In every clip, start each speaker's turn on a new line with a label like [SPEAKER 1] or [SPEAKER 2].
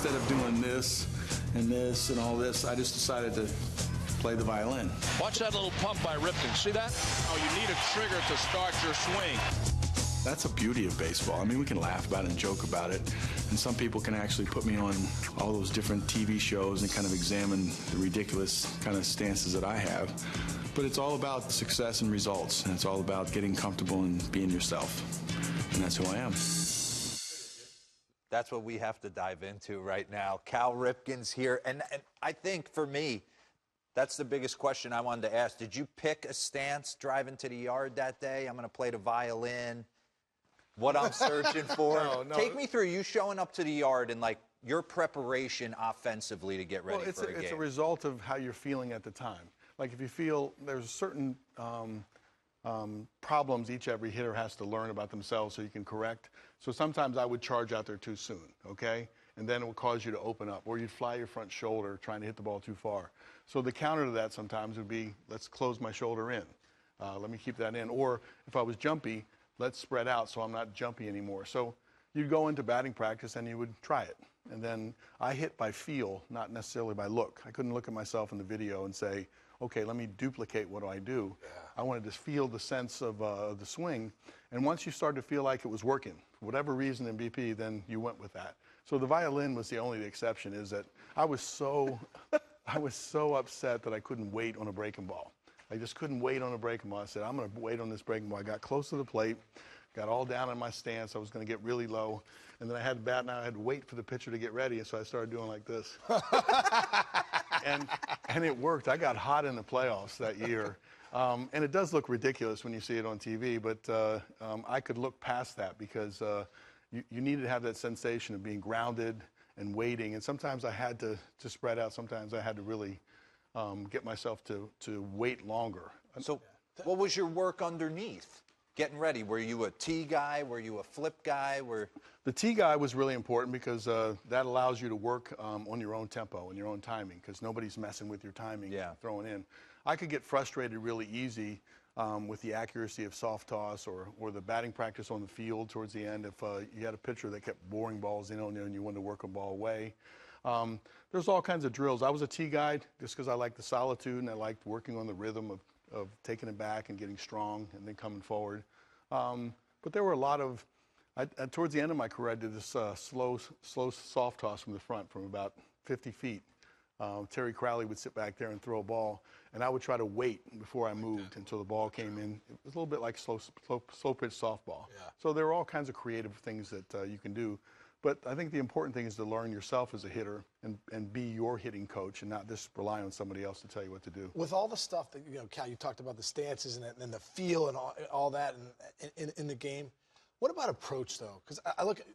[SPEAKER 1] instead of doing this and all this, I just decided to play the violin.
[SPEAKER 2] Watch that little pump by Ripken. See that?
[SPEAKER 3] Oh, you need a trigger to start your swing.
[SPEAKER 1] That's the beauty of baseball. I mean, we can laugh about it and joke about it, and some people can actually put me on all those different TV shows and kind of examine the ridiculous kind of stances that I have. But it's all about success and results, and it's all about getting comfortable and being yourself, and that's who I am.
[SPEAKER 4] That's what we have to dive into right now. Cal Ripken's here, and I think for me, that's the biggest question I wanted to ask. Did you pick a stance driving to the yard that day? I'm going to play the violin. What I'm searching for?
[SPEAKER 5] No.
[SPEAKER 4] Take me through you showing up to the yard and, like, your preparation offensively to get ready for a game.
[SPEAKER 5] It's a result of how you're feeling at the time. Like, if you feel there's certain problems every hitter has to learn about themselves so you can correct. So sometimes I would charge out there too soon, okay? And then it would cause you to open up, or you'd fly your front shoulder trying to hit the ball too far. So the counter to that sometimes would be, let's close my shoulder in. Let me keep that in. Or if I was jumpy, let's spread out so I'm not jumpy anymore. So you'd go into batting practice and you would try it. And then I hit by feel, not necessarily by look. I couldn't look at myself in the video and say, okay, let me duplicate what do I do. Yeah. I wanted to feel the sense of the swing. And once you started to feel like it was working, for whatever reason in BP, then you went with that. So the violin was the only exception, is that I was so upset that I couldn't wait on a breaking ball. I just couldn't wait on a breaking ball. I said, I'm going to wait on this breaking ball. I got close to the plate, got all down in my stance. I was going to get really low. And then I had to bat, and I had to wait for the pitcher to get ready. And so I started doing like this. and it worked. I got hot in the playoffs that year. And it does look ridiculous when you see it on TV, but I could look past that because you needed to have that sensation of being grounded and waiting. And sometimes I had to spread out. Sometimes I had to really get myself to wait longer.
[SPEAKER 4] So what was your work underneath? Getting ready, were you a tee guy? Were you a flip guy?
[SPEAKER 5] The tee guy was really important because that allows you to work on your own tempo and your own timing, because nobody's messing with your timing throwing in. I could get frustrated really easy with the accuracy of soft toss or the batting practice on the field towards the end if you had a pitcher that kept boring balls in on you and you wanted to work a ball away. There's all kinds of drills. I was a tee guy just because I liked the solitude and I liked working on the rhythm of taking it back and getting strong and then coming forward. But there were a lot of, towards the end of my career, I did this slow soft toss from the front from about 50 feet. Terry Crowley would sit back there and throw a ball, and I would try to wait before I moved until the ball came in. It was a little bit like slow pitch softball. Yeah. So there are all kinds of creative things that you can do. But I think the important thing is to learn yourself as a hitter and be your hitting coach and not just rely on somebody else to tell you what to do.
[SPEAKER 6] With all the stuff that, Cal, you talked about the stances and the feel and all that in the game, what about approach, though? Because I look at,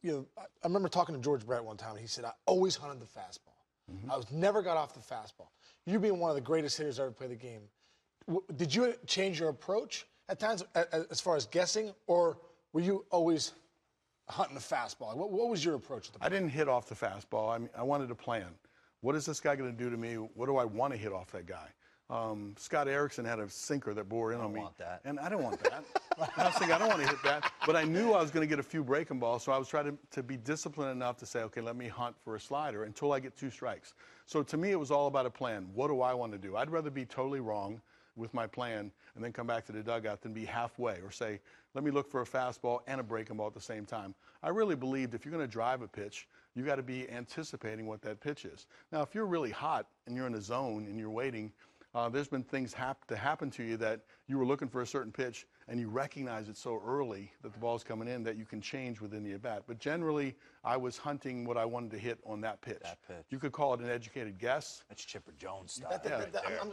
[SPEAKER 6] I remember talking to George Brett one time, and he said, I always hunted the fastball. Mm-hmm. I never got off the fastball. You being one of the greatest hitters to ever play the game, did you change your approach at times as far as guessing, or were you always hunting the fastball? What was your approach to the play?
[SPEAKER 5] I didn't hit off the fastball. I wanted to plan. What is this guy going to do to me? What do I want to hit off that guy? Scott Erickson had a sinker that bore in on me.
[SPEAKER 4] I don't want that.
[SPEAKER 5] And I don't want that. I was thinking, I don't want to hit that. But I knew I was going to get a few breaking balls, so I was trying to be disciplined enough to say, okay, let me hunt for a slider until I get 2 strikes. So to me, it was all about a plan. What do I want to do? I'd rather be totally wrong with my plan and then come back to the dugout than be halfway or say, let me look for a fastball and a breaking ball at the same time. I really believed if you're going to drive a pitch, you got to be anticipating what that pitch is. Now, if you're really hot and you're in a zone and you're waiting, there's been things happen to you that you were looking for a certain pitch and you recognize it so early that the ball's coming in that you can change within the at-bat. But generally, I was hunting what I wanted to hit on that pitch. You could call it an educated guess.
[SPEAKER 4] That's Chipper Jones style.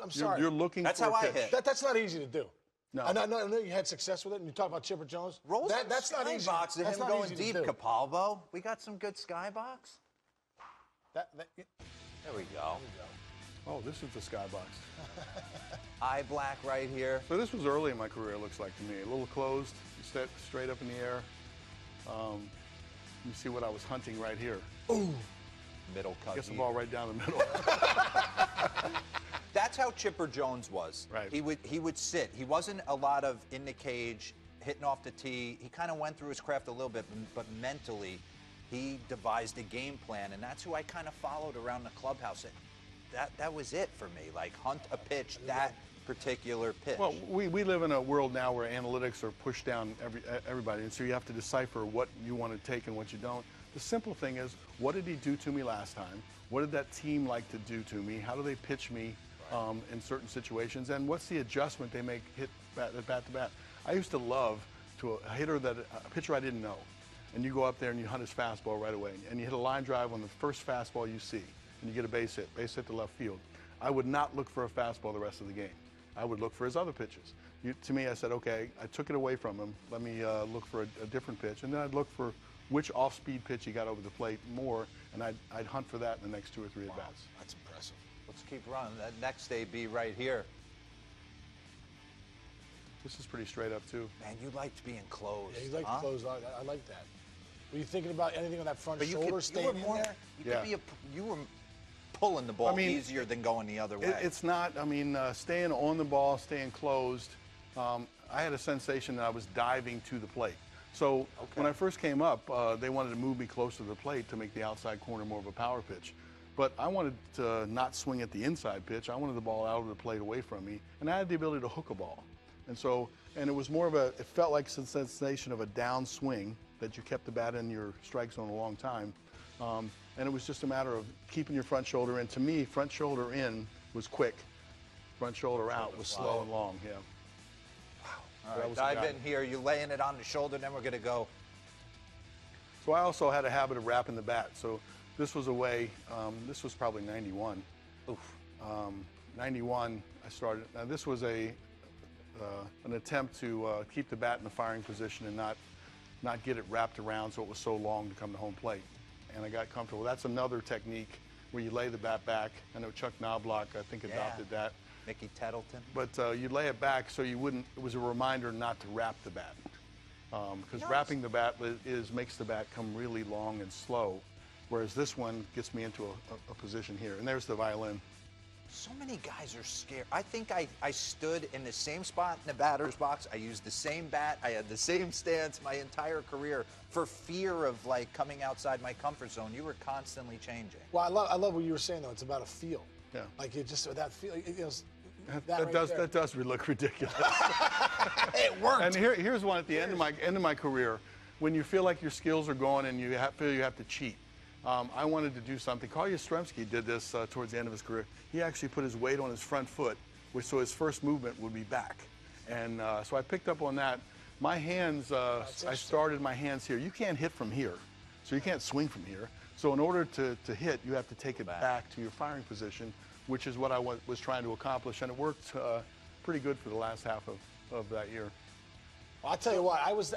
[SPEAKER 6] I'm sorry.
[SPEAKER 5] You're looking
[SPEAKER 4] that's
[SPEAKER 5] for
[SPEAKER 4] how
[SPEAKER 5] a pitch.
[SPEAKER 4] I hit.
[SPEAKER 6] That's not easy to do.
[SPEAKER 5] No.
[SPEAKER 6] I know you had success with it, and you talk about Chipper Jones. That's not easy.
[SPEAKER 4] Skybox to
[SPEAKER 6] that's
[SPEAKER 4] him
[SPEAKER 6] not
[SPEAKER 4] going
[SPEAKER 6] easy
[SPEAKER 4] deep,
[SPEAKER 6] to do.
[SPEAKER 4] Capalbo. We got some good skybox. There we go.
[SPEAKER 5] Oh, this is the skybox.
[SPEAKER 4] Eye black right here.
[SPEAKER 5] So this was early in my career, it looks like to me. A little closed, straight up in the air. You see what I was hunting right here.
[SPEAKER 6] Ooh.
[SPEAKER 4] Middle cut.
[SPEAKER 5] Gets the ball right down the middle.
[SPEAKER 4] That's how Chipper Jones was.
[SPEAKER 5] Right.
[SPEAKER 4] He would sit. He wasn't a lot of in the cage, hitting off the tee. He kind of went through his craft a little bit, but mentally, he devised a game plan, and that's who I kind of followed around the clubhouse. That was it for me, like hunt a pitch, that particular pitch.
[SPEAKER 5] Well, we live in a world now where analytics are pushed down everybody, and so you have to decipher what you want to take and what you don't. The simple thing is, what did he do to me last time? What did that team like to do to me? How do they pitch me in certain situations? And what's the adjustment they make hit bat to bat? I used to love a pitcher I didn't know, and you go up there and you hunt his fastball right away, and you hit a line drive on the first fastball you see, and you get a base hit to left field. I would not look for a fastball the rest of the game. I would look for his other pitches. To me, I said, okay, I took it away from him. Let me look for a different pitch, and then I'd look for which off-speed pitch he got over the plate more, and I'd hunt for that in the next 2 or 3 at-bats.
[SPEAKER 6] Wow, that's impressive.
[SPEAKER 4] Let's keep running. That next AB right here.
[SPEAKER 5] This is pretty straight up, too.
[SPEAKER 4] Man, you liked being closed.
[SPEAKER 6] Yeah, you like to close. I like that. Were you thinking about anything on that front shoulder
[SPEAKER 4] you were
[SPEAKER 6] staying in there?
[SPEAKER 4] You were pulling the ball easier than going the other way.
[SPEAKER 5] It's not, staying on the ball, staying closed, I had a sensation that I was diving to the plate. So when I first came up, they wanted to move me closer to the plate to make the outside corner more of a power pitch. But I wanted to not swing at the inside pitch. I wanted the ball out of the plate away from me, and I had the ability to hook a ball. And it was more of it felt like a sensation of a down swing that you kept the bat in your strike zone a long time. And it was just a matter of keeping your front shoulder in. To me, front shoulder in was quick. Front shoulder out was slow and long, yeah.
[SPEAKER 4] Wow. All right, dive in here. You're laying it on the shoulder, then we're going to go.
[SPEAKER 5] So I also had a habit of wrapping the bat. So this was a way, this was probably 91.
[SPEAKER 4] Oof.
[SPEAKER 5] 91, I started. Now this was an attempt to keep the bat in the firing position and not get it wrapped around so it was so long to come to home plate. And I got comfortable. That's another technique where you lay the bat back. I know Chuck Knobloch, I think, adopted that.
[SPEAKER 4] Mickey Tettleton.
[SPEAKER 5] But you lay it back so you wouldn't, it was a reminder not to wrap the bat. Because wrapping the bat makes the bat come really long and slow, whereas this one gets me into a position here. And there's the violin.
[SPEAKER 4] So many guys are scared. I think I stood in the same spot in the batter's box. I used the same bat. I had the same stance my entire career for fear of like coming outside my comfort zone. You were constantly changing.
[SPEAKER 6] Well, I love what you were saying though. It's about a feel. Yeah. Like it just that feel.
[SPEAKER 5] That does look ridiculous.
[SPEAKER 6] It worked.
[SPEAKER 5] And here's one at the end of my career, when you feel like your skills are gone and you feel you have to cheat. I wanted to do something. Carl Yastrzemski did this towards the end of his career. He actually put his weight on his front foot, so his first movement would be back. And so I picked up on that. My hands, I started my hands here. You can't hit from here, so you can't swing from here. So in order to hit, you have to take it back to your firing position, which is what I was trying to accomplish. And it worked pretty good for the last half of that year.
[SPEAKER 6] Well, I'll tell you what, I was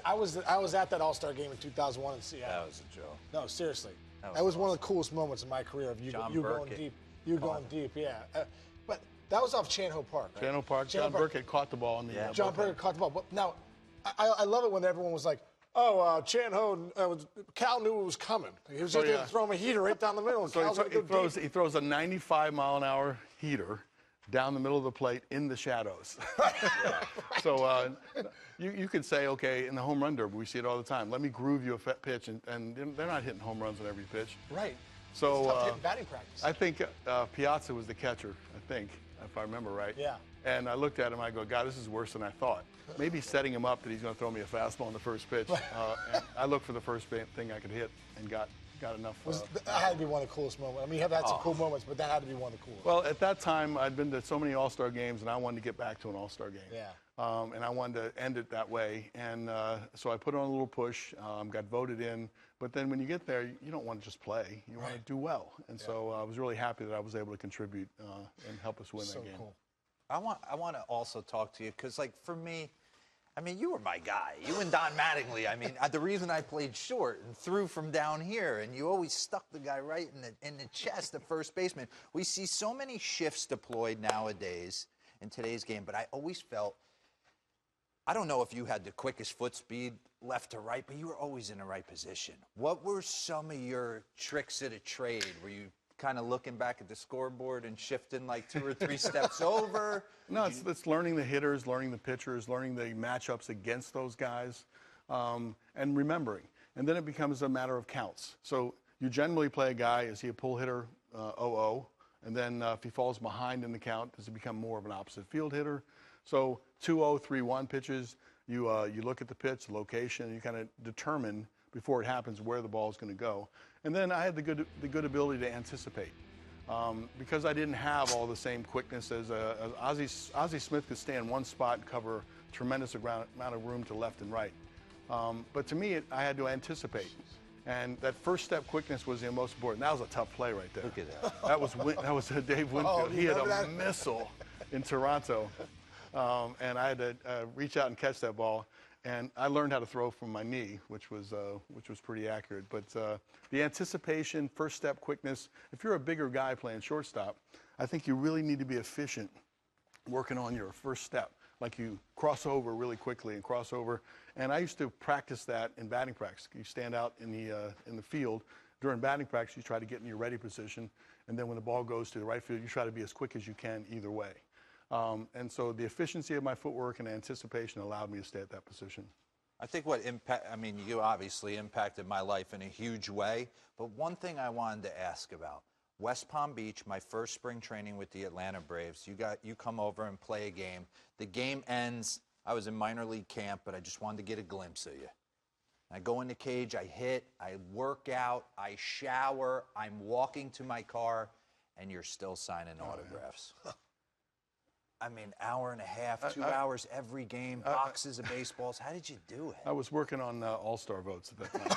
[SPEAKER 6] at that All-Star game in 2001 in Seattle.
[SPEAKER 4] That was a joke.
[SPEAKER 6] No, seriously. That was one of the coolest moments in my career of you going deep. You going deep, yeah. But that was off Chan-Ho Park, right?
[SPEAKER 5] Chan-Ho Park. John Burkett caught the ball.
[SPEAKER 6] John Burkett caught the ball. But now, I love it when everyone was like, oh, Chan-Ho, Cal knew it was coming. He was just going to throw him a heater right down the middle. And
[SPEAKER 5] so he throws a 95-mile-an-hour heater down the middle of the plate in the shadows. So you could say, okay, in the home run derby, we see it all the time. Let me groove you a pitch, and they're not hitting home runs on every pitch.
[SPEAKER 6] Right.
[SPEAKER 5] So
[SPEAKER 6] it's tough batting practice.
[SPEAKER 5] I think Piazza was the catcher, I think, if I remember right.
[SPEAKER 6] Yeah.
[SPEAKER 5] And I looked at him, I go, God, this is worse than I thought. Maybe setting him up that he's going to throw me a fastball on the first pitch. And I looked for the first thing I could hit and got enough.
[SPEAKER 6] That had to be one of the coolest moments. I mean, you have had some cool moments, but that had to be one of the coolest.
[SPEAKER 5] Well, at that time, I'd been to so many All-Star games, and I wanted to get back to an All-Star game.
[SPEAKER 6] Yeah.
[SPEAKER 5] And I wanted to end it that way. And so I put on a little push, got voted in. But then when you get there, you don't want to just play. You want to do well. And so I was really happy that I was able to contribute and help us win that game.
[SPEAKER 6] Cool.
[SPEAKER 4] I want to also talk to you because, like, for me, I mean, you were my guy. You and Don Mattingly. I mean, the reason I played short and threw from down here, and you always stuck the guy right in the chest, the first baseman. We see so many shifts deployed nowadays in today's game, but I always felt, I don't know if you had the quickest foot speed left to right, but you were always in the right position. What were some of your tricks of the trade? Were you kind of looking back at the scoreboard and shifting like 2 or 3 steps over?
[SPEAKER 5] No, it's learning the hitters, learning the pitchers, learning the matchups against those guys, and remembering. and then it becomes a matter of counts. So you generally play a guy, is he a pull hitter, 0-0, and then if he falls behind in the count, does he become more of an opposite field hitter? So 2-0, 3-1 pitches, you look at the pitch, the location, and you kind of determine before it happens where the ball is going to go. And then I had the good ability to anticipate. Because I didn't have all the same quickness as Ozzie Smith could stay in one spot and cover a tremendous amount of room to left and right. But to me, I had to anticipate. And that first step quickness was the most important. That was a tough play right there.
[SPEAKER 4] Look at that.
[SPEAKER 5] That was Dave Winfield. He had a missile in Toronto. And I had to reach out and catch that ball. And I learned how to throw from my knee, which was pretty accurate. But the anticipation, first step quickness, if you're a bigger guy playing shortstop, I think you really need to be efficient working on your first step. Like you cross over really quickly and cross over. And I used to practice that in batting practice. You stand out in the field. During batting practice, you try to get in your ready position. And then when the ball goes to the right field, you try to be as quick as you can either way. And so the efficiency of my footwork and anticipation allowed me to stay at that position.
[SPEAKER 4] I think you obviously impacted my life in a huge way, but one thing I wanted to ask about, West Palm Beach, my first spring training with the Atlanta Braves, you come over and play a game. The game ends, I was in minor league camp, but I just wanted to get a glimpse of you. I go in the cage, I hit, I work out, I shower, I'm walking to my car, and you're still signing autographs. I mean, hour and a half, 2 hours every game, boxes of baseballs. How did you do it?
[SPEAKER 5] I was working on all-star votes at that time.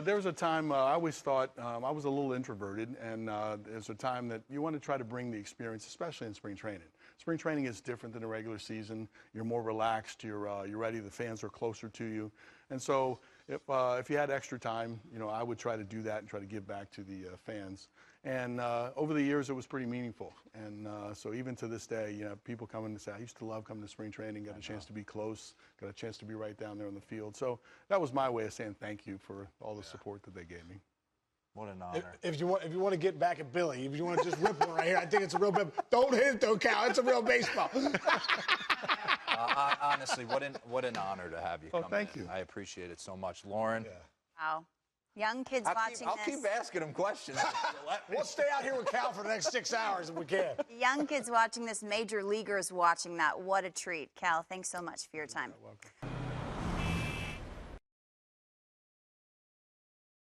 [SPEAKER 5] There was a time I always thought I was a little introverted, and there's a time that you want to try to bring the experience, especially in spring training. Spring training is different than the regular season. You're more relaxed. You're ready. The fans are closer to you, and so if you had extra time, I would try to do that and try to give back to the fans. And over the years, it was pretty meaningful. And so even to this day, people come in and say, I used to love coming to spring training, got a chance to be close, got a chance to be right down there on the field. So that was my way of saying thank you for all the support that they gave me.
[SPEAKER 4] What an honor.
[SPEAKER 6] If you want to get back at Billy, if you want to just rip one right here, I think it's a real don't hit it though, Cal. It's a real baseball.
[SPEAKER 4] Honestly, what an honor to have you come
[SPEAKER 5] thank
[SPEAKER 4] in.
[SPEAKER 5] you.
[SPEAKER 4] I appreciate it so much. Lauren?
[SPEAKER 7] Yeah. Wow. Young kids watching
[SPEAKER 4] I'll
[SPEAKER 7] this.
[SPEAKER 4] keep asking him questions.
[SPEAKER 6] We'll stay out here with Cal for the next 6 hours if we can.
[SPEAKER 7] Young kids watching this, major leaguers watching that. What a treat. Cal, thanks so much for your time.
[SPEAKER 5] You're welcome.